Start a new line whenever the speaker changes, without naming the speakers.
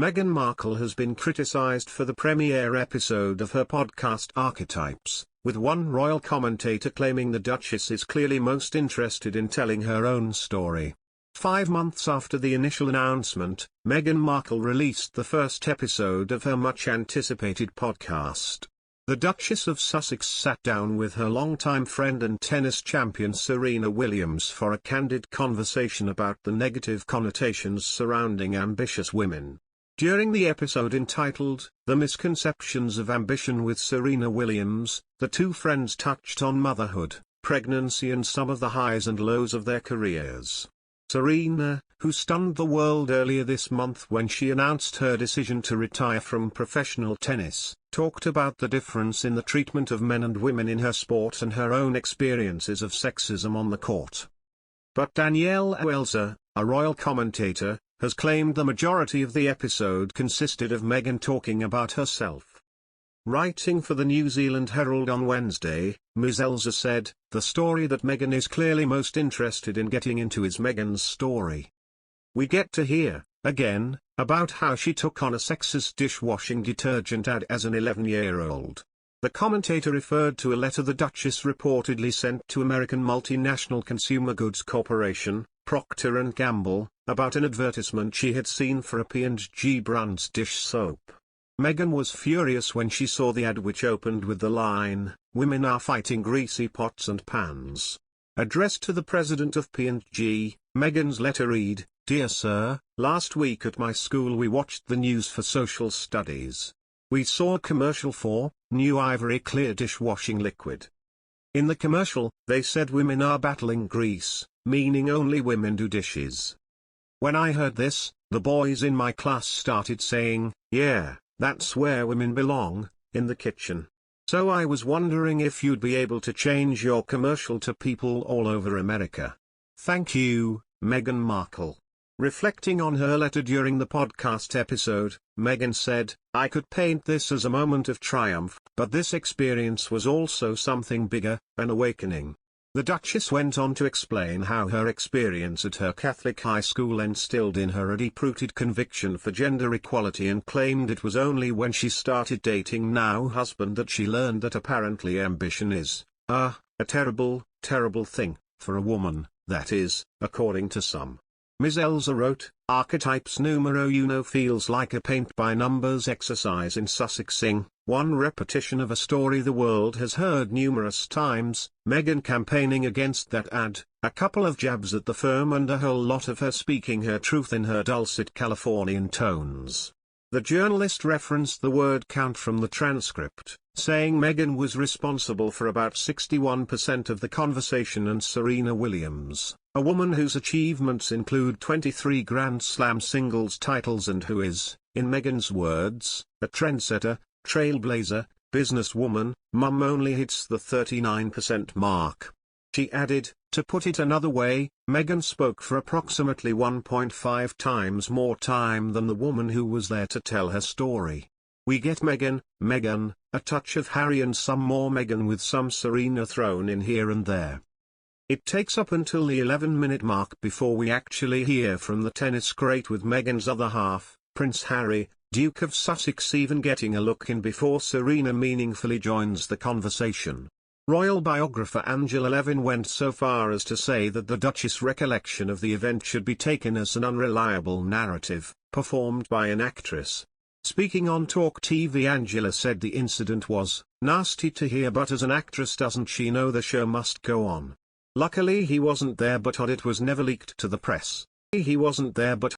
Meghan Markle has been criticized for the premiere episode of her podcast Archetypes, with one royal commentator claiming the Duchess is clearly most interested in telling her own story. 5 months after the initial announcement, Meghan Markle released the first episode of her much-anticipated podcast. The Duchess of Sussex sat down with her longtime friend and tennis champion Serena Williams for a candid conversation about the negative connotations surrounding ambitious women. During the episode entitled, "The Misconceptions of Ambition with Serena Williams," the two friends touched on motherhood, pregnancy and some of the highs and lows of their careers. Serena, who stunned the world earlier this month when she announced her decision to retire from professional tennis, talked about the difference in the treatment of men and women in her sport and her own experiences of sexism on the court. But Danielle Welzer, a royal commentator, has claimed the majority of the episode consisted of Meghan talking about herself. Writing for the New Zealand Herald on Wednesday, Ms. Elsa said, "The story that Meghan is clearly most interested in getting into is Meghan's story. We get to hear, again, about how she took on a sexist dishwashing detergent ad as an 11-year-old. The commentator referred to a letter the Duchess reportedly sent to American multinational consumer goods corporation, Procter & Gamble, about an advertisement she had seen for a P&G brand's dish soap. Meghan was furious when she saw the ad, which opened with the line, "Women are fighting greasy pots and pans." Addressed to the president of P&G, Meghan's letter read, "Dear Sir, last week at my school we watched the news for social studies. We saw a commercial for new Ivory Clear dishwashing liquid. In the commercial, they said women are battling grease, meaning only women do dishes. When I heard this, the boys in my class started saying, 'Yeah, that's where women belong, in the kitchen.' So I was wondering if you'd be able to change your commercial to people all over America. Thank you, Meghan Markle." Reflecting on her letter during the podcast episode, Meghan said, "I could paint this as a moment of triumph, but this experience was also something bigger, an awakening." The Duchess went on to explain how her experience at her Catholic high school instilled in her a deep-rooted conviction for gender equality, and claimed it was only when she started dating now husband that she learned that apparently ambition is a terrible, terrible thing, for a woman, that is, according to some. Ms. Elsa wrote, "Archetypes numero uno feels like a paint-by-numbers exercise in Sussexing, one repetition of a story the world has heard numerous times, Meghan campaigning against that ad, a couple of jabs at the firm and a whole lot of her speaking her truth in her dulcet Californian tones." The journalist referenced the word count from the transcript, saying Meghan was responsible for about 61% of the conversation, and Serena Williams, a woman whose achievements include 23 Grand Slam singles titles and who is, in Meghan's words, a trendsetter, trailblazer, businesswoman, mum, only hits the 39% mark. She added, "To put it another way, Meghan spoke for approximately 1.5 times more time than the woman who was there to tell her story. We get Meghan, a touch of Harry and some more Meghan with some Serena thrown in here and there. It takes up until the 11-minute mark before we actually hear from the tennis great, with Meghan's other half, Prince Harry, Duke of Sussex, even getting a look in before Serena meaningfully joins the conversation." Royal biographer Angela Levin went so far as to say that the Duchess' recollection of the event should be taken as an unreliable narrative, performed by an actress. Speaking on Talk TV, Angela said the incident was nasty to hear, but as an actress doesn't she know the show must go on. Luckily he wasn't there, but it was never leaked to the press. He wasn't there, but